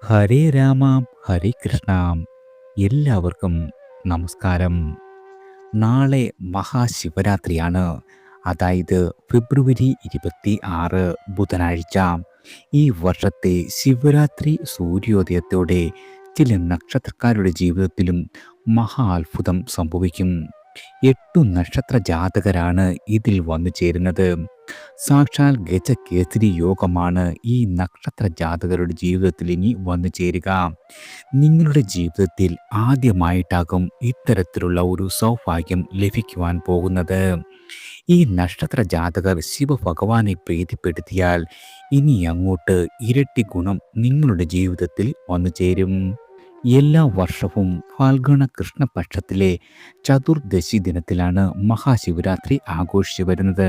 ഹരേ രാമ ഹരേ കൃഷ്ണ. എല്ലാവർക്കും നമസ്കാരം. നാളെ മഹാശിവരാത്രിയാണ്. അതായത് ഫെബ്രുവരി 26 ബുധനാഴ്ച. ഈ വർഷത്തെ ശിവരാത്രി സൂര്യോദയത്തോടെ ചില നക്ഷത്രക്കാരുടെ ജീവിതത്തിലും മഹാ അത്ഭുതം സംഭവിക്കും. 8 നക്ഷത്ര ജാതകരാണ് ഇതിൽ വന്നു ചേരുന്നത്. സാക്ഷാൽ ഗജകേസരി യോഗമാണ് ഈ നക്ഷത്ര ജാതകരുടെ ജീവിതത്തിൽ ഇനി വന്നു ചേരുക. നിങ്ങളുടെ ജീവിതത്തിൽ ആദ്യമായിട്ടാകും ഇത്തരത്തിലുള്ള ഒരു സൗഭാഗ്യം ലഭിക്കുവാൻ പോകുന്നത്. ഈ നക്ഷത്ര ജാതകർ ശിവഭഗവാനെ പ്രീതിപ്പെടുത്തിയാൽ ഇനി അങ്ങോട്ട് ഇരട്ടി ഗുണം നിങ്ങളുടെ ജീവിതത്തിൽ വന്നു ചേരും. എല്ലാ വർഷവും ഫാൽഗുണ കൃഷ്ണപക്ഷത്തിലെ ചതുർദശി ദിനത്തിലാണ് മഹാശിവരാത്രി ആഘോഷിച്ചു വരുന്നത്.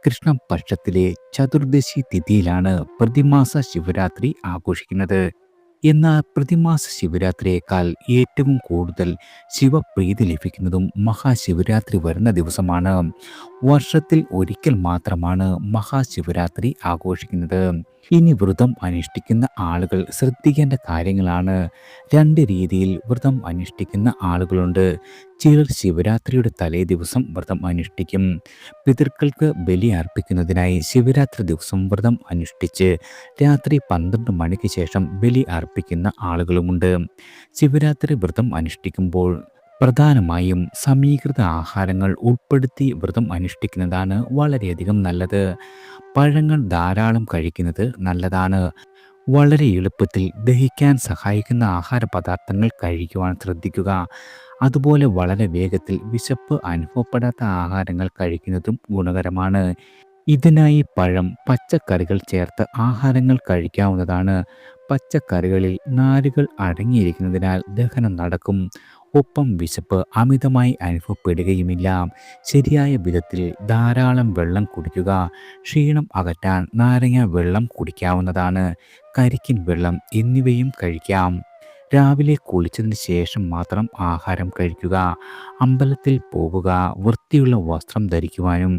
കൃഷ്ണപക്ഷത്തിലെ ചതുർദശി തിഥിയിലാണ് പ്രതിമാസ ശിവരാത്രി ആഘോഷിക്കുന്നത്. എന്നാൽ പ്രതിമാസ ശിവരാത്രിയേക്കാൾ ഏറ്റവും കൂടുതൽ ശിവപ്രീതി ലഭിക്കുന്നതും മഹാശിവരാത്രി വരുന്ന ദിവസമാണ്. വർഷത്തിൽ ഒരിക്കൽ മാത്രമാണ് മഹാശിവരാത്രി ആഘോഷിക്കുന്നത്. ഇനി വ്രതം അനുഷ്ഠിക്കുന്ന ആളുകൾ ശ്രദ്ധിക്കേണ്ട കാര്യങ്ങളാണ്. 2 രീതിയിൽ വ്രതം അനുഷ്ഠിക്കുന്ന ആളുകളുണ്ട്. ചിലർ ശിവരാത്രിയുടെ തലേ ദിവസം വ്രതം അനുഷ്ഠിക്കും. പിതൃക്കൾക്ക് ബലി അർപ്പിക്കുന്നതിനായി ശിവരാത്രി ദിവസം വ്രതം അനുഷ്ഠിച്ച് രാത്രി 12 മണിക്ക് ശേഷം ബലി അർപ്പിക്കുന്ന ആളുകളുമുണ്ട്. ശിവരാത്രി വ്രതം അനുഷ്ഠിക്കുമ്പോൾ പ്രധാനമായും സമീകൃത ആഹാരങ്ങൾ ഉൾപ്പെടുത്തി വ്രതം അനുഷ്ഠിക്കുന്നതാണ് വളരെയധികം നല്ലത്. പഴങ്ങൾ ധാരാളം കഴിക്കുന്നത് നല്ലതാണ്. വളരെ എളുപ്പത്തിൽ ദഹിക്കാൻ സഹായിക്കുന്ന ആഹാര പദാർത്ഥങ്ങൾ കഴിക്കുവാൻ ശ്രദ്ധിക്കുക. അതുപോലെ വളരെ വേഗത്തിൽ വിശപ്പ് അനുഭവപ്പെടാത്ത ആഹാരങ്ങൾ കഴിക്കുന്നതും ഗുണകരമാണ്. ഇതിനായി പഴം, പച്ചക്കറികൾ ചേർത്ത് ആഹാരങ്ങൾ കഴിക്കാവുന്നതാണ്. പച്ചക്കറികളിൽ നാരുകൾ അടങ്ങിയിരിക്കുന്നതിനാൽ ദഹനം നടക്കും. ഒപ്പം വിശപ്പ് അമിതമായി അനുഭവപ്പെടുകയുമില്ല. ശരിയായ വിധത്തിൽ ധാരാളം വെള്ളം കുടിക്കുക. ക്ഷീണം അകറ്റാൻ നാരങ്ങ വെള്ളം കുടിക്കാവുന്നതാണ്. കരിക്കിൻ വെള്ളം എന്നിവയും കഴിക്കാം. രാവിലെ കുളിച്ചതിന് ശേഷം മാത്രം ആഹാരം കഴിക്കുക. അമ്പലത്തിൽ പോകുക. വൃത്തിയുള്ള വസ്ത്രം ധരിക്കുവാനും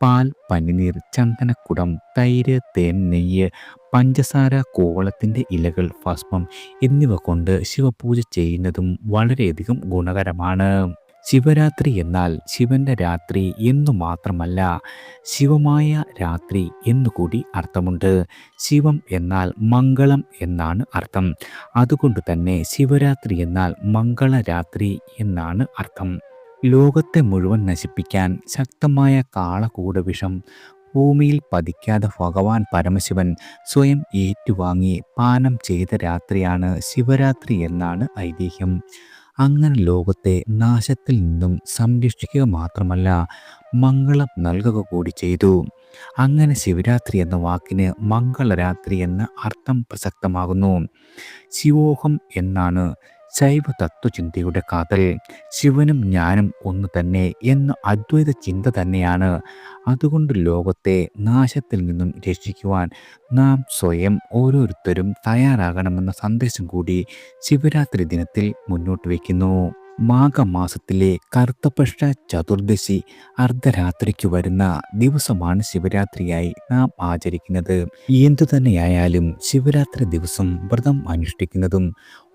പാൽ, പനിനീർ, ചന്ദനക്കുടം, തൈര്, തേൻ, നെയ്യ്, പഞ്ചസാര, കൂവളത്തിൻ്റെ ഇലകൾ, ഭസ്മം എന്നിവ കൊണ്ട് ശിവപൂജ ചെയ്യുന്നതും വളരെയധികം ഗുണകരമാണ്. ശിവരാത്രി എന്നാൽ ശിവന്റെ രാത്രി എന്നു മാത്രമല്ല, ശിവമായ രാത്രി എന്നുകൂടി അർത്ഥമുണ്ട്. ശിവം എന്നാൽ മംഗളം എന്നാണ് അർത്ഥം. അതുകൊണ്ട് തന്നെ ശിവരാത്രി എന്നാൽ മംഗളരാത്രി എന്നാണ് അർത്ഥം. ലോകത്തെ മുഴുവൻ നശിപ്പിക്കാൻ ശക്തമായ കാളകൂടവിഷം ഭൂമിയിൽ പതിക്കാതെ ഭഗവാൻ പരമശിവൻ സ്വയം ഏറ്റുവാങ്ങി പാനം ചെയ്ത രാത്രിയാണ് ശിവരാത്രി എന്നാണ് ഐതിഹ്യം. അങ്ങനെ ലോകത്തെ നാശത്തിൽ നിന്നും സംരക്ഷിക്കുക മാത്രമല്ല, മംഗളം നൽകുക കൂടി ചെയ്തു. അങ്ങനെ ശിവരാത്രി എന്ന വാക്കിന് മംഗളരാത്രി എന്ന അർത്ഥം പ്രസക്തമാകുന്നു. ശിവോഹം എന്നാണ് ശൈവ തത്വചിന്തയുടെ കാതൽ. ശിവനും ഞാനും ഒന്ന് തന്നെ എന്ന അദ്വൈത ചിന്ത തന്നെയാണ്. അതുകൊണ്ട് ലോകത്തെ നാശത്തിൽ നിന്നും രക്ഷിക്കുവാൻ നാം സ്വയം ഓരോരുത്തരും തയ്യാറാകണമെന്ന സന്ദേശം കൂടി ശിവരാത്രി ദിനത്തിൽ മുന്നോട്ട് വയ്ക്കുന്നു. മാഘമാസത്തിലെ കറുത്തപക്ഷ ചതുർദശി അർദ്ധരാത്രിക്ക് വരുന്ന ദിവസമാണ് ശിവരാത്രിയായി നാം ആചരിക്കുന്നത്. എന്തുതന്നെയായാലും ശിവരാത്രി ദിവസം വ്രതം അനുഷ്ഠിക്കുന്നതും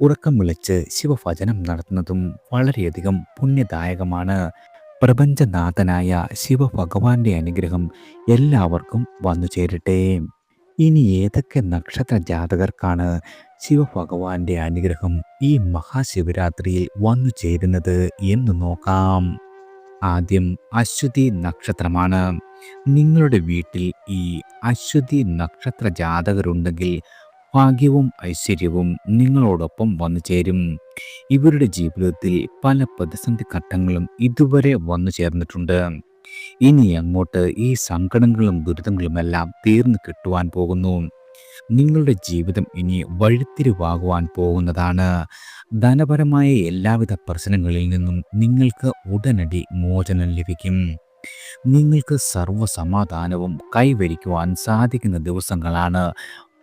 ഉറക്കം വിളിച്ച് ശിവഭജനം നടത്തുന്നതും വളരെയധികം പുണ്യദായകമാണ്. പ്രപഞ്ചനാഥനായ ശിവഭഗവാന്റെ അനുഗ്രഹം എല്ലാവർക്കും വന്നു ചേരട്ടെ. ഇനി ഏതൊക്കെ നക്ഷത്ര ജാതകർക്കാണ് ശിവഭഗവാന്റെ അനുഗ്രഹം ഈ മഹാശിവരാത്രിയിൽ വന്നു ചേരുന്നത് എന്ന് നോക്കാം. ആദ്യം അശ്വതി നക്ഷത്രമാണ്. നിങ്ങളുടെ വീട്ടിൽ ഈ അശ്വതി നക്ഷത്ര ജാതകരുണ്ടെങ്കിൽ ഭാഗ്യവും ഐശ്വര്യവും നിങ്ങളോടൊപ്പം വന്നു ചേരും. ഇവരുടെ ജീവിതത്തിൽ പല പ്രതിസന്ധി ഘട്ടങ്ങളും ഇതുവരെ വന്നു ചേർന്നിട്ടുണ്ട്. ഇനി അങ്ങോട്ട് ഈ സങ്കടങ്ങളും ദുരിതങ്ങളുമെല്ലാം തീർന്നു കിട്ടുവാൻ പോകുന്നു. നിങ്ങളുടെ ജീവിതം ഇനി വഴിത്തിരിവാകുവാൻ പോകുന്നതാണ്. ധനപരമായ എല്ലാവിധ പ്രശ്നങ്ങളിൽ നിന്നും നിങ്ങൾക്ക് ഉടനടി മോചനം ലഭിക്കും. നിങ്ങൾക്ക് സർവ്വസമാധാനവും കൈവരിക്കുവാൻ സാധിക്കുന്ന ദിവസങ്ങളാണ്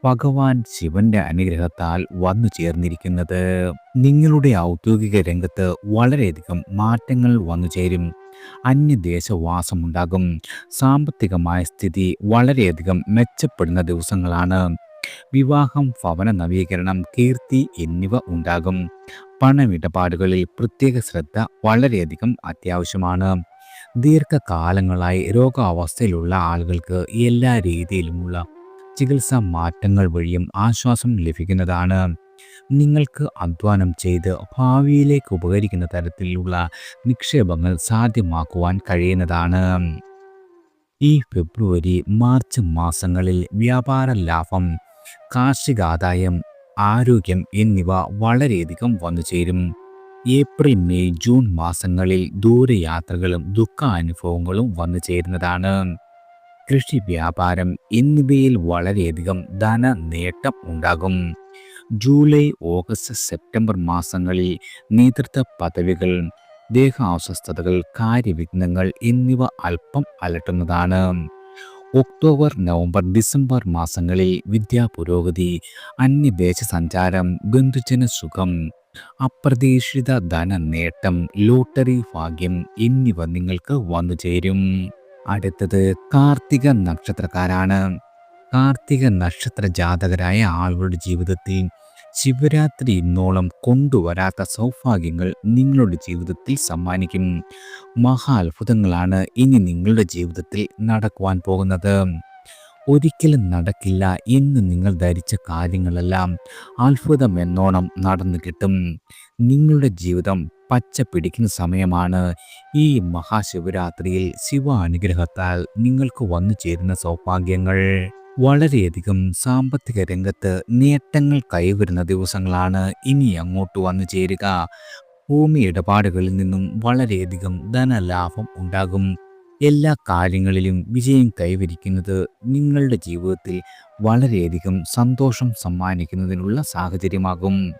ഭഗവാൻ ശിവന്റെ അനുഗ്രഹത്താൽ വന്നു ചേർന്നിരിക്കുന്നത്. നിങ്ങളുടെ ഔദ്യോഗിക രംഗത്ത് വളരെയധികം മാറ്റങ്ങൾ വന്നു ചേരും. അന്യദേശവാസമുണ്ടാകും. സാമ്പത്തികമായ സ്ഥിതി വളരെയധികം മെച്ചപ്പെടുന്ന ദിവസങ്ങളാണ്. വിവാഹം, ഭവന നവീകരണം, കീർത്തി എന്നിവ ഉണ്ടാകും. പണമിടപാടുകളിൽ പ്രത്യേക ശ്രദ്ധ വളരെയധികം അത്യാവശ്യമാണ്. ദീർഘകാലങ്ങളായി രോഗാവസ്ഥയിലുള്ള ആളുകൾക്ക് എല്ലാ രീതിയിലുമുള്ള ചികിത്സാ മാറ്റങ്ങൾ വഴിയും ആശ്വാസം ലഭിക്കുന്നതാണ്. നിങ്ങൾക്ക് അധ്വാനം ചെയ്ത് ഭാവിയിലേക്ക് ഉപകരിക്കുന്ന തരത്തിലുള്ള നിക്ഷേപങ്ങൾ സാധ്യമാക്കുവാൻ കഴിയുന്നതാണ്. ഈ ഫെബ്രുവരി, മാർച്ച് മാസങ്ങളിൽ വ്യാപാര ലാഭം, കാർഷികാദായം, ആരോഗ്യം എന്നിവ വളരെയധികം വന്നുചേരും. ഏപ്രിൽ, മെയ്, ജൂൺ മാസങ്ങളിൽ ദൂരയാത്രകളും ദുഃഖാനുഭവങ്ങളും വന്നു ചേരുന്നതാണ്. കൃഷി, വ്യാപാരം എന്നിവയിൽ വളരെയധികം ധന നേട്ടം ഉണ്ടാകും. ജൂലൈ, ഓഗസ്റ്റ്, സെപ്റ്റംബർ മാസങ്ങളിൽ നേതൃത്വ പദവികൾ, ദേഹാസ്വസ്ഥതകൾ, കാര്യവിഘ്നങ്ങൾ എന്നിവ അല്പം അലട്ടുന്നതാണ്. ഒക്ടോബർ, നവംബർ, ഡിസംബർ മാസങ്ങളിൽ വിദ്യാപുരോഗതി, അന്യദേശ സഞ്ചാരം, ബന്ധുജന സുഖം, അപ്രതീക്ഷിത ധന നേട്ടം, ലോട്ടറി ഭാഗ്യം എന്നിവ നിങ്ങൾക്ക് വന്നുചേരും. അടുത്തത് കാർത്തിക നക്ഷത്രക്കാരാണ്. കാർത്തിക നക്ഷത്ര ജാതകരായ ആളുകളുടെ ജീവിതത്തിൽ ശിവരാത്രി ഇന്നോളം കൊണ്ടുവരാത്ത സൗഭാഗ്യങ്ങൾ നിങ്ങളുടെ ജീവിതത്തിൽ സമ്മാനിക്കും. മഹാത്ഭുതങ്ങളാണ് ഇനി നിങ്ങളുടെ ജീവിതത്തിൽ നടക്കുവാൻ പോകുന്നത്. ഒരിക്കലും നടക്കില്ല എന്ന് നിങ്ങൾ ധരിച്ച കാര്യങ്ങളെല്ലാം അത്ഭുതം എന്നോണം നടന്നു കിട്ടും. നിങ്ങളുടെ ജീവിതം പച്ച പിടിക്കുന്ന സമയമാണ്. ഈ മഹാശിവരാത്രിയിൽ ശിവ അനുഗ്രഹത്താൽ നിങ്ങൾക്ക് വന്നു ചേരുന്ന സൗഭാഗ്യങ്ങൾ വളരെയധികം സാമ്പത്തിക രംഗത്ത് നേട്ടങ്ങൾ കൈവരുന്ന ദിവസങ്ങളാണ് ഇനി അങ്ങോട്ട് വന്നു ചേരുക. ഭൂമി ഇടപാടുകളിൽ നിന്നും വളരെയധികം ധനലാഭം ഉണ്ടാകും. എല്ലാ കാര്യങ്ങളിലും വിജയം കൈവരിക്കുന്നത് നിങ്ങളുടെ ജീവിതത്തിൽ വളരെയധികം സന്തോഷം സമ്മാനിക്കുന്നതിനുള്ള സാഹചര്യമാകും.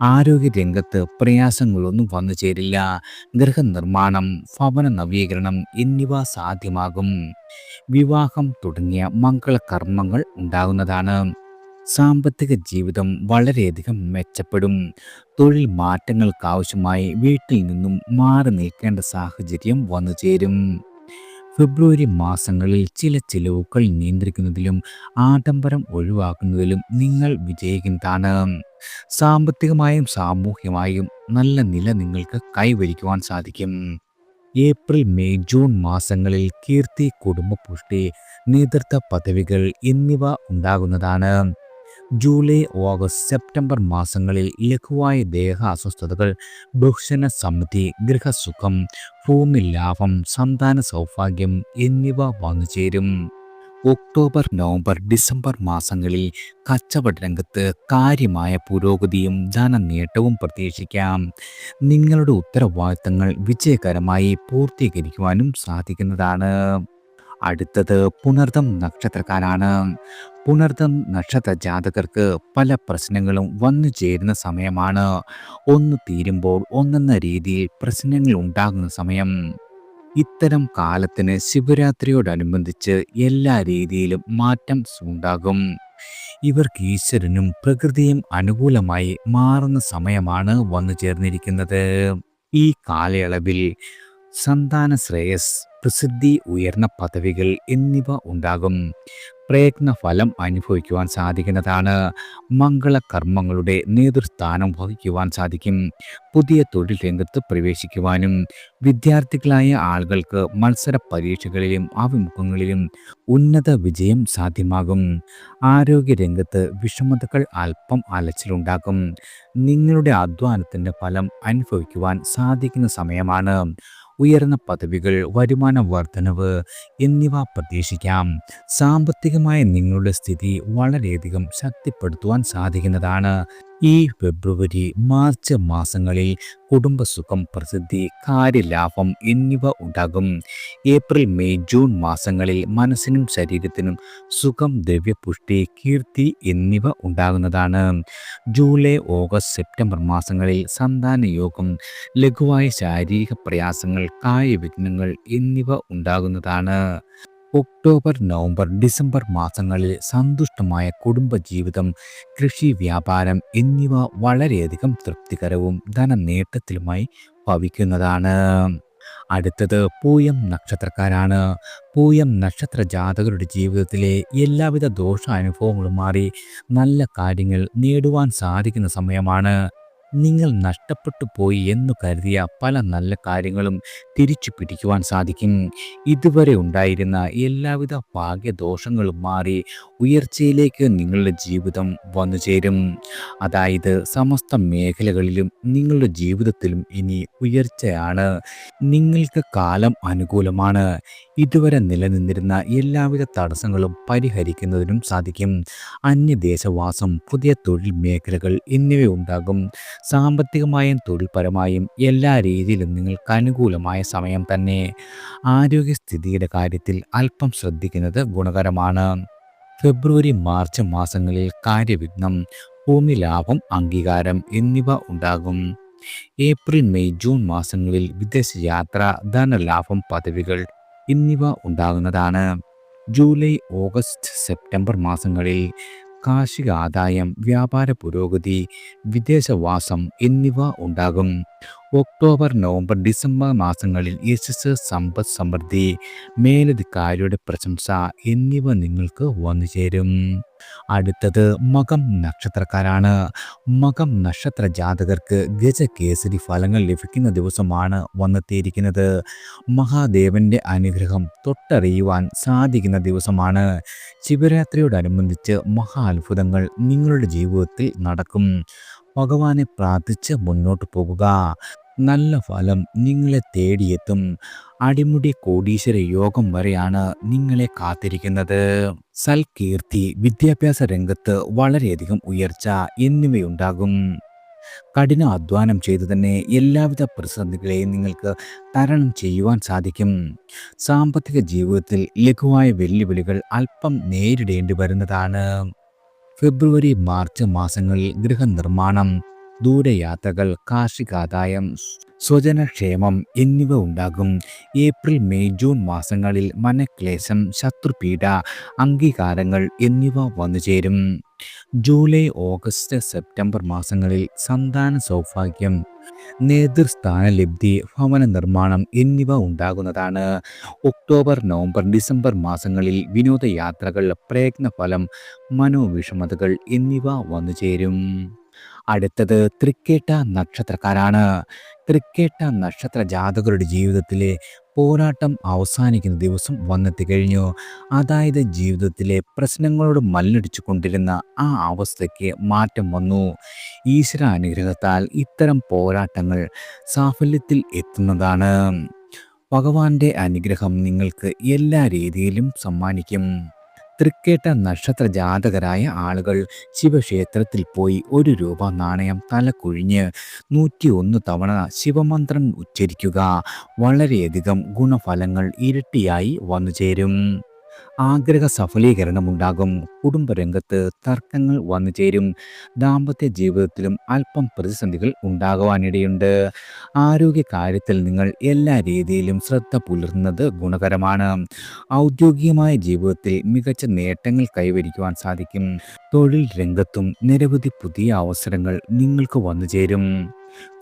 ആരോഗ്യരംഗത്ത് പ്രയാസങ്ങളൊന്നും വന്നു ചേരില്ല. ഗൃഹനിർമ്മാണം, ഭവന നവീകരണം എന്നിവ സാധ്യമാകും. വിവാഹം തുടങ്ങിയ മംഗളകർമ്മങ്ങൾ ഉണ്ടാകുന്നതാണ്. സാമ്പത്തിക ജീവിതം വളരെയധികം മെച്ചപ്പെടും. തൊഴിൽ മാറ്റങ്ങൾക്കാവശ്യമായി വീട്ടിൽ നിന്നും മാറി നിൽക്കേണ്ട സാഹചര്യം വന്നു ചേരും. ഫെബ്രുവരി മാസങ്ങളിൽ ചില ചിലവുകൾ നിയന്ത്രിക്കുന്നതിലും ആഡംബരം ഒഴിവാക്കുന്നതിലും നിങ്ങൾ വിജയിക്കുന്നതാണ്. സാമ്പത്തികമായും സാമൂഹ്യമായും നല്ല നില നിങ്ങൾക്ക് കൈവരിക്കുവാൻ സാധിക്കും. ഏപ്രിൽ, മെയ്, ജൂൺ മാസങ്ങളിൽ കീർത്തി, കുടുംബപുഷ്ടി, നേതൃത്വ പദവികൾ എന്നിവ ഉണ്ടാകുന്നതാണ്. ജൂലൈ, ഓഗസ്റ്റ്, സെപ്റ്റംബർ മാസങ്ങളിൽ ലഘുവായ ദേഹ അസ്വസ്ഥതകൾ, ബഹുജന സമിതി, ഗൃഹസുഖം, ഭൂമി ലാഭം, സന്താന സൗഭാഗ്യം എന്നിവ വന്നുചേരും. ഒക്ടോബർ, നവംബർ, ഡിസംബർ മാസങ്ങളിൽ കച്ചവട രംഗത്ത് കാര്യമായ പുരോഗതിയും ധനനേട്ടവും പ്രതീക്ഷിക്കാം. നിങ്ങളുടെ ഉത്തരവാദിത്തങ്ങൾ വിജയകരമായി പൂർത്തീകരിക്കുവാനും സാധിക്കുന്നതാണ്. അടുത്തത് പുണർതം നക്ഷത്രക്കാരാണ്. പുണർതം നക്ഷത്ര ജാതകർക്ക് പല പ്രശ്നങ്ങളും വന്നു ചേരുന്ന സമയമാണ്. ഒന്ന് തീരുമ്പോൾ ഒന്നെന്ന രീതിയിൽ പ്രശ്നങ്ങൾ ഉണ്ടാകുന്ന സമയം. ഇത്തരം കാലത്തിന് ശിവരാത്രിയോടനുബന്ധിച്ച് എല്ലാ രീതിയിലും മാറ്റം ഉണ്ടാകും. ഇവർക്ക് ഈശ്വരനും പ്രകൃതിയും അനുകൂലമായി മാറുന്ന സമയമാണ് വന്നു ചേർന്നിരിക്കുന്നത്. ഈ കാലയളവിൽ സന്താന ശ്രേയസ്, പ്രസിദ്ധി, ഉയർന്ന പദവികൾ എന്നിവ ഉണ്ടാകും. പ്രയത്ന ഫലം അനുഭവിക്കുവാൻ സാധിക്കുന്നതാണ്. മംഗളകർമ്മങ്ങളുടെ നേതൃസ്ഥാനം വഹിക്കുവാൻ സാധിക്കും. പുതിയ തൊഴിൽ രംഗത്ത് പ്രവേശിക്കുവാനും വിദ്യാർത്ഥികളായ ആളുകൾക്ക് മത്സര പരീക്ഷകളിലും അഭിമുഖങ്ങളിലും ഉന്നത വിജയം സാധ്യമാകും. ആരോഗ്യരംഗത്ത് വിഷമതകൾ അല്പം അലച്ചിലുണ്ടാകും. നിങ്ങളുടെ അധ്വാനത്തിൻ്റെ ഫലം അനുഭവിക്കുവാൻ സാധിക്കുന്ന സമയമാണ്. ഉയർന്ന പദവികൾ, വരുമാന വർധനവ് എന്നിവ പ്രതീക്ഷിക്കാം. സാമ്പത്തികമായ നിങ്ങളുടെ സ്ഥിതി വളരെയധികം ശക്തിപ്പെടുത്തുവാൻ സാധിക്കുന്നതാണ്. ഈ ഫെബ്രുവരി, മാർച്ച് മാസങ്ങളിൽ കുടുംബസുഖം, പ്രസിദ്ധി, കാര്യലാഭം എന്നിവ ഉണ്ടാകും. ഏപ്രിൽ, മെയ്, ജൂൺ മാസങ്ങളിൽ മനസ്സിനും ശരീരത്തിനും സുഖം, ദ്രവ്യപുഷ്ടി, കീർത്തി എന്നിവ ഉണ്ടാകുന്നതാണ്. ജൂലൈ, ഓഗസ്റ്റ്, സെപ്റ്റംബർ മാസങ്ങളിൽ സന്താനയോഗം, ലഘുവായ ശാരീരിക പ്രയാസങ്ങൾ, കായവിഘ്നങ്ങൾ എന്നിവ ഉണ്ടാകുന്നതാണ്. ഒക്ടോബർ, നവംബർ, ഡിസംബർ മാസങ്ങളിൽ സന്തുഷ്ടമായ കുടുംബജീവിതം, കൃഷി, വ്യാപാരം എന്നിവ വളരെയധികം തൃപ്തികരവും ധനനേട്ടത്തിലുമായി ഭവിക്കുന്നതാണ്. അടുത്തത് പൂയം നക്ഷത്രക്കാരാണ്. പൂയം നക്ഷത്ര ജാതകരുടെ ജീവിതത്തിലെ എല്ലാവിധ ദോഷാനുഭവങ്ങളും മാറി നല്ല കാര്യങ്ങൾ നേടുവാൻ സാധിക്കുന്ന സമയമാണ്. നിങ്ങൾ നഷ്ടപ്പെട്ടു പോയി എന്നു കരുതിയ പല നല്ല കാര്യങ്ങളും തിരിച്ചു പിടിക്കുവാൻ സാധിക്കും. ഇതുവരെ ഉണ്ടായിരുന്ന എല്ലാവിധ ഭാഗ്യദോഷങ്ങളും മാറി ഉയർച്ചയിലേക്ക് നിങ്ങളുടെ ജീവിതം വന്നു ചേരും. അതായത് സമസ്ത മേഖലകളിലും നിങ്ങളുടെ ജീവിതത്തിലും ഇനി ഉയർച്ചയാണ്. നിങ്ങൾക്ക് കാലം അനുകൂലമാണ്. ഇതുവരെ നിലനിന്നിരുന്ന എല്ലാവിധ തടസ്സങ്ങളും പരിഹരിക്കുന്നതിനും സാധിക്കും. അന്യദേശവാസം, പുതിയ തൊഴിൽ മേഖലകൾ എന്നിവയുണ്ടാകും. സാമ്പത്തികമായും തൊഴിൽപരമായും എല്ലാ രീതിയിലും നിങ്ങൾക്ക് അനുകൂലമായ സമയം തന്നെ. ആരോഗ്യസ്ഥിതിയുടെ കാര്യത്തിൽ അല്പം ശ്രദ്ധിക്കുന്നത് ഗുണകരമാണ്. ഫെബ്രുവരി മാർച്ച് മാസങ്ങളിൽ കാര്യവിഘ്നം, ഭൂമി ലാഭം, അംഗീകാരം എന്നിവ ഉണ്ടാകും. ഏപ്രിൽ മെയ് ജൂൺ മാസങ്ങളിൽ വിദേശ യാത്ര, ധനലാഭം, പദവികൾ എന്നിവ ഉണ്ടാകുന്നതാണ്. ജൂലൈ ഓഗസ്റ്റ് സെപ്റ്റംബർ മാസങ്ങളിൽ കാർഷിക ആദായം, വ്യാപാര പുരോഗതി, വിദേശവാസം എന്നിവ ഉണ്ടാകും. ഒക്ടോബർ നവംബർ ഡിസംബർ മാസങ്ങളിൽ യശസ്, സമ്പദ് സമൃദ്ധി, മേലധികാരിയുടെ പ്രശംസ എന്നിവ നിങ്ങൾക്ക് വന്നു ചേരും. അടുത്തത് മകം നക്ഷത്രക്കാരാണ്. മകം നക്ഷത്ര ജാതകർക്ക് ഗജകേസരി ഫലങ്ങൾ ലഭിക്കുന്ന ദിവസമാണ് വന്നെത്തിയിരിക്കുന്നത്. മഹാദേവന്റെ അനുഗ്രഹം തൊട്ടറിയുവാൻ സാധിക്കുന്ന ദിവസമാണ്. ശിവരാത്രിയോടനുബന്ധിച്ച് മഹാ അത്ഭുതങ്ങൾ നിങ്ങളുടെ ജീവിതത്തിൽ നടക്കും. ഭഗവാനെ പ്രാർത്ഥിച്ച് മുന്നോട്ട് പോകുക. നല്ല ഫലം നിങ്ങളെ തേടിയെത്തും. അടിമുടി കോടീശ്വര യോഗം വരെയാണ് നിങ്ങളെ കാത്തിരിക്കുന്നത്. സൽകീർത്തി, വിദ്യാഭ്യാസ രംഗത്ത് വളരെയധികം ഉയർച്ച എന്നിവയുണ്ടാകും. കഠിന അധ്വാനം ചെയ്തു തന്നെ എല്ലാവിധ പ്രതിസന്ധികളെയും നിങ്ങൾക്ക് തരണം ചെയ്യുവാൻ സാധിക്കും. സാമ്പത്തിക ജീവിതത്തിൽ ലഘുവായ വെല്ലുവിളികൾ അല്പം നേരിടേണ്ടി വരുന്നതാണ്. ഫെബ്രുവരി മാർച്ച് മാസങ്ങളിൽ ഗൃഹനിർമ്മാണം, ദൂരയാത്രകൾ, കാർഷികാദായം, സ്വജനക്ഷേമം എന്നിവ ഉണ്ടാകും. ഏപ്രിൽ മെയ് ജൂൺ മാസങ്ങളിൽ മനക്ലേശം, ശത്രുപീഡ, അംഗീകാരങ്ങൾ എന്നിവ വന്നുചേരും. ജൂലൈ ഓഗസ്റ്റ് സെപ്റ്റംബർ മാസങ്ങളിൽ സന്താന സൗഭാഗ്യം, നേതൃസ്ഥാനലബ്ധി, ഭവന നിർമ്മാണം എന്നിവ ഉണ്ടാകുന്നതാണ്. ഒക്ടോബർ നവംബർ ഡിസംബർ മാസങ്ങളിൽ വിനോദയാത്രകൾ, പ്രയത്നഫലം, മനോവിഷമതകൾ എന്നിവ വന്നുചേരും. അടുത്തത് തൃക്കേട്ട നക്ഷത്രക്കാരാണ്. തൃക്കേട്ട നക്ഷത്ര ജാതകരുടെ ജീവിതത്തിലെ പോരാട്ടം അവസാനിക്കുന്ന ദിവസം വന്നെത്തി കഴിഞ്ഞു. അതായത് ജീവിതത്തിലെ പ്രശ്നങ്ങളോട് മല്ലടിച്ചു കൊണ്ടിരുന്ന ആ അവസ്ഥയ്ക്ക് മാറ്റം വന്നു. ഈശ്വര അനുഗ്രഹത്താൽ ഇത്തരം പോരാട്ടങ്ങൾ സാഫല്യത്തിൽ എത്തുന്നതാണ്. ഭഗവാന്റെ അനുഗ്രഹം നിങ്ങൾക്ക് എല്ലാ രീതിയിലും സമ്മാനിക്കും. തൃക്കേട്ട നക്ഷത്ര ജാതകരായ ആളുകൾ ശിവക്ഷേത്രത്തിൽ പോയി ₹1 നാണയം തലകുഴിഞ്ഞ് 101 തവണ ശിവമന്ത്രം ഉച്ചരിക്കുക. വളരെയധികം ഗുണഫലങ്ങൾ ഇരട്ടിയായി വന്നുചേരും. ആഗ്രഹ സഫലീകരണമുണ്ടാകും. കുടുംബരംഗത്ത് തർക്കങ്ങൾ വന്നുചേരും. ദാമ്പത്യ ജീവിതത്തിലും അല്പം പ്രതിസന്ധികൾ ഉണ്ടാകുവാനിടയുണ്ട്. ആരോഗ്യ കാര്യത്തിൽ നിങ്ങൾ എല്ലാ രീതിയിലും ശ്രദ്ധ പുലർത്തുന്നത് ഗുണകരമാണ്. ഔദ്യോഗികമായ ജീവിതത്തിൽ മികച്ച നേട്ടങ്ങൾ കൈവരിക്കുവാൻ സാധിക്കും. തൊഴിൽ രംഗത്തും നിരവധി പുതിയ അവസരങ്ങൾ നിങ്ങൾക്ക് വന്നുചേരും.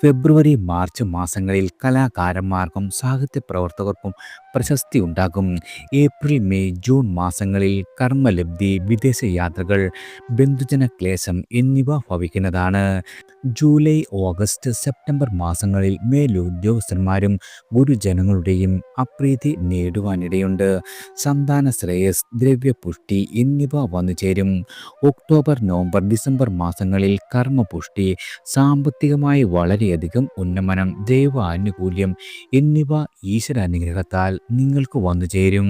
ഫെബ്രുവരി മാർച്ച് മാസങ്ങളിൽ കലാകാരന്മാർക്കും സാഹിത്യ പ്രവർത്തകർക്കും പ്രശസ്തി ഉണ്ടാകും. ഏപ്രിൽ മെയ് ജൂൺ മാസങ്ങളിൽ കർമ്മലബ്ധി, വിദേശ യാത്രകൾ, ബന്ധുജന ക്ലേശം എന്നിവ ഭവിക്കുന്നതാണ്. ജൂലൈ ഓഗസ്റ്റ് സെപ്റ്റംബർ മാസങ്ങളിൽ മേലുദ്യോഗസ്ഥന്മാരും ഗുരുജനങ്ങളുടെയും അപ്രീതി നേടുവാനിടയുണ്ട്. സന്താന ശ്രേയസ്, ദ്രവ്യപുഷ്ടി എന്നിവ വന്നുചേരും. ഒക്ടോബർ നവംബർ ഡിസംബർ മാസങ്ങളിൽ കർമ്മപുഷ്ടി, സാമ്പത്തികമായി വളരെയധികം ഉന്നമനം, ദൈവാനുകൂല്യം എന്നിവ ഈശ്വരാനുഗ്രഹത്താൽ നിങ്ങൾക്ക് വന്നുചേരും.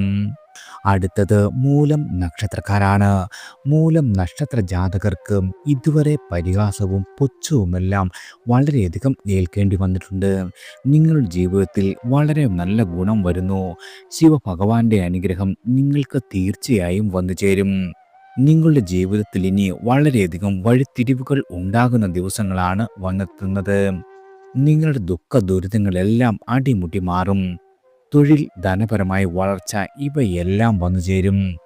അടുത്തത് മൂലം നക്ഷത്രക്കാരാണ്. മൂലം നക്ഷത്ര ജാതകർക്ക് ഇതുവരെ പരിഹാസവും പുച്ഛവുമെല്ലാം വളരെയധികം ഏൽക്കേണ്ടി വന്നിട്ടുണ്ട്. നിങ്ങളുടെ ജീവിതത്തിൽ വളരെ നല്ല ഗുണം വരുന്നു. ശിവഭഗവാന്റെ അനുഗ്രഹം നിങ്ങൾക്ക് തീർച്ചയായും വന്നുചേരും. നിങ്ങളുടെ ജീവിതത്തിൽ ഇനി വളരെയധികം വഴിത്തിരിവുകൾ ഉണ്ടാകുന്ന ദിവസങ്ങളാണ് വന്നെത്തുന്നത്. നിങ്ങളുടെ ദുഃഖ ദുരിതങ്ങളെല്ലാം അടിമുടി മാറും. തൊഴിൽ, ധനപരമായ വളർച്ച ഇവയെല്ലാം വന്നുചേരും.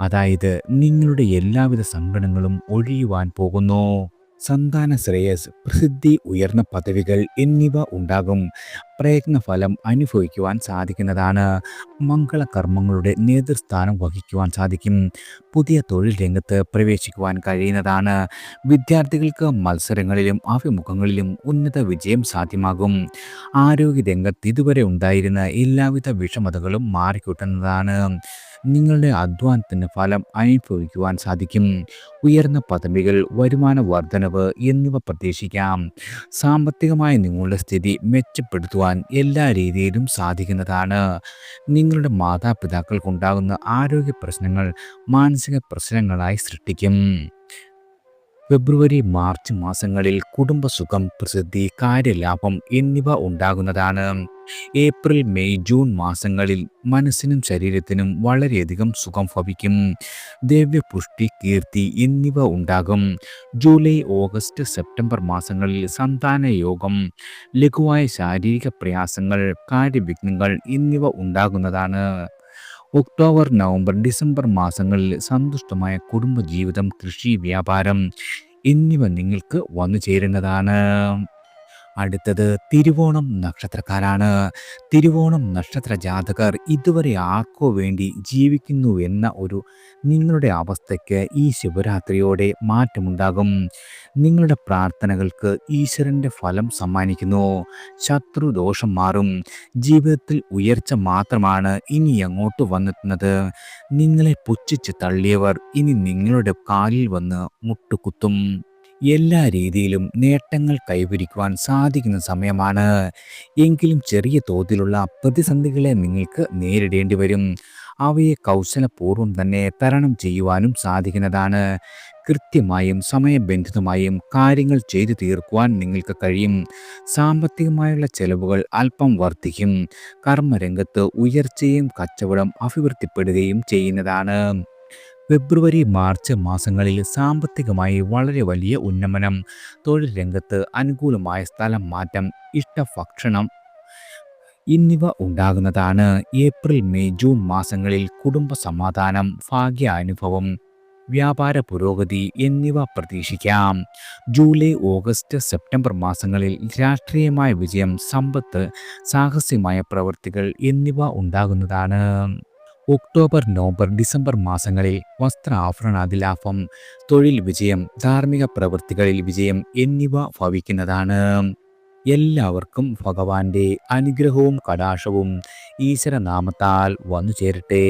അതായത് നിങ്ങളുടെ എല്ലാവിധ സങ്കടങ്ങളും ഒഴിയുവാൻ പോകുന്നു. സന്താന ശ്രേയസ്, പ്രസിദ്ധി, ഉയർന്ന പദവികൾ എന്നിവ ഉണ്ടാകും. പ്രയത്നഫലം അനുഭവിക്കുവാൻ സാധിക്കുന്നതാണ്. മംഗളകർമ്മങ്ങളുടെ നേതൃസ്ഥാനം വഹിക്കുവാൻ സാധിക്കും. പുതിയ തൊഴിൽ രംഗത്ത് പ്രവേശിക്കുവാൻ കഴിയുന്നതാണ്. വിദ്യാർത്ഥികൾക്ക് മത്സരങ്ങളിലും അഭിമുഖങ്ങളിലും ഉന്നത വിജയം സാധ്യമാകും. ആരോഗ്യരംഗത്ത് ഇതുവരെ ഉണ്ടായിരുന്ന എല്ലാവിധ വിഷമതകളും മാറിക്കിട്ടുന്നതാണ്. നിങ്ങളുടെ അധ്വാനത്തിന് ഫലം അനുഭവിക്കുവാൻ സാധിക്കും. ഉയർന്ന പദവികൾ, വരുമാന വർധനവ് എന്നിവ പ്രതീക്ഷിക്കാം. സാമ്പത്തികമായി നിങ്ങളുടെ സ്ഥിതി മെച്ചപ്പെടുത്തുവാൻ എല്ലാ രീതിയിലും സാധിക്കുന്നതാണ്. നിങ്ങളുടെ മാതാപിതാക്കൾക്കുണ്ടാകുന്ന ആരോഗ്യ പ്രശ്നങ്ങൾ മാനസിക പ്രശ്നങ്ങളായി സൃഷ്ടിക്കും. ഫെബ്രുവരി മാർച്ച് മാസങ്ങളിൽ കുടുംബസുഖം, പ്രസിദ്ധി, കാര്യലാഭം എന്നിവ ഉണ്ടാകുന്നതാണ്. ഏപ്രിൽ മെയ് ജൂൺ മാസങ്ങളിൽ മനസ്സിനും ശരീരത്തിനും വളരെയധികം സുഖം ഭവിക്കും. ദിവ്യപുഷ്ടി, കീർത്തി എന്നിവ ഉണ്ടാകും. ജൂലൈ ഓഗസ്റ്റ് സെപ്റ്റംബർ മാസങ്ങളിൽ സന്താന യോഗം, ലഘുവായ ശാരീരിക പ്രയാസങ്ങൾ, കാര്യവിഘ്നങ്ങൾ എന്നിവ ഉണ്ടാകുന്നതാണ്. ഒക്ടോബർ നവംബർ ഡിസംബർ മാസങ്ങളിൽ സന്തുഷ്ടമായ കുടുംബജീവിതം, കൃഷി, വ്യാപാരം എന്നിവ നിങ്ങൾക്ക് വന്നു ചേരുന്നതാണ്. അടുത്തത് തിരുവോണം നക്ഷത്രക്കാരാണ്. തിരുവോണം നക്ഷത്ര ജാതകർ ഇതുവരെ ആർക്കോ വേണ്ടി ജീവിക്കുന്നു എന്ന ഒരു നിങ്ങളുടെ അവസ്ഥയ്ക്ക് ഈ ശിവരാത്രിയോടെ മാറ്റമുണ്ടാകും. നിങ്ങളുടെ പ്രാർത്ഥനകൾക്ക് ഈശ്വരൻ്റെ ഫലം സമ്മാനിക്കുന്നു. ശത്രുദോഷം മാറും. ജീവിതത്തിൽ ഉയർച്ച മാത്രമാണ് ഇനി അങ്ങോട്ട് വന്നെത്തുന്നത്. നിങ്ങളെ പുച്ഛിച്ച് തള്ളിയവർ ഇനി നിങ്ങളുടെ കാലിൽ വന്ന് മുട്ടുകുത്തും. എല്ലാ രീതിയിലും നേട്ടങ്ങൾ കൈവരിക്കുവാൻ സാധിക്കുന്ന സമയമാണ്. എങ്കിലും ചെറിയ തോതിലുള്ള പ്രതിസന്ധികളെ നിങ്ങൾക്ക് നേരിടേണ്ടി വരും. അവയെ കൗശലപൂർവ്വം തന്നെ തരണം ചെയ്യുവാനും സാധിക്കുന്നതാണ്. കൃത്യമായും സമയബന്ധിതമായും കാര്യങ്ങൾ ചെയ്തു തീർക്കുവാൻ നിങ്ങൾക്ക് കഴിയും. സാമ്പത്തികമായുള്ള ചെലവുകൾ അല്പം വർദ്ധിക്കും. കർമ്മരംഗത്ത് ഉയർച്ചയും കച്ചവടം അഭിവൃദ്ധിപ്പെടുകയും ചെയ്യുന്നതാണ്. ഫെബ്രുവരി മാർച്ച് മാസങ്ങളിൽ സാമ്പത്തികമായി വളരെ വലിയ ഉന്നമനം, തൊഴിൽ രംഗത്ത് അനുകൂലമായ സ്ഥലം മാറ്റം, ഇഷ്ടഭക്ഷണം എന്നിവ ഉണ്ടാകുന്നതാണ്. ഏപ്രിൽ മെയ് ജൂൺ മാസങ്ങളിൽ കുടുംബ സമാധാനം, ഭാഗ്യാനുഭവം, വ്യാപാര പുരോഗതി എന്നിവ പ്രതീക്ഷിക്കാം. ജൂലൈ ഓഗസ്റ്റ് സെപ്റ്റംബർ മാസങ്ങളിൽ രാഷ്ട്രീയമായ വിജയം, സമ്പത്ത്, സാഹസ്യമായ പ്രവൃത്തികൾ എന്നിവ ഉണ്ടാകുന്നതാണ്. ഒക്ടോബർ നവംബർ ഡിസംബർ മാസങ്ങളിൽ വസ്ത്രാഭരണാദി ലാഭം, തൊഴിൽ വിജയം, ധാർമ്മിക പ്രവൃത്തികളിൽ വിജയം എന്നിവ ഭവിക്കുന്നതാണ്. എല്ലാവർക്കും ഭഗവാന്റെ അനുഗ്രഹവും കടാക്ഷവും ഈശ്വരനാമത്താൽ വന്നു ചേരട്ടെ.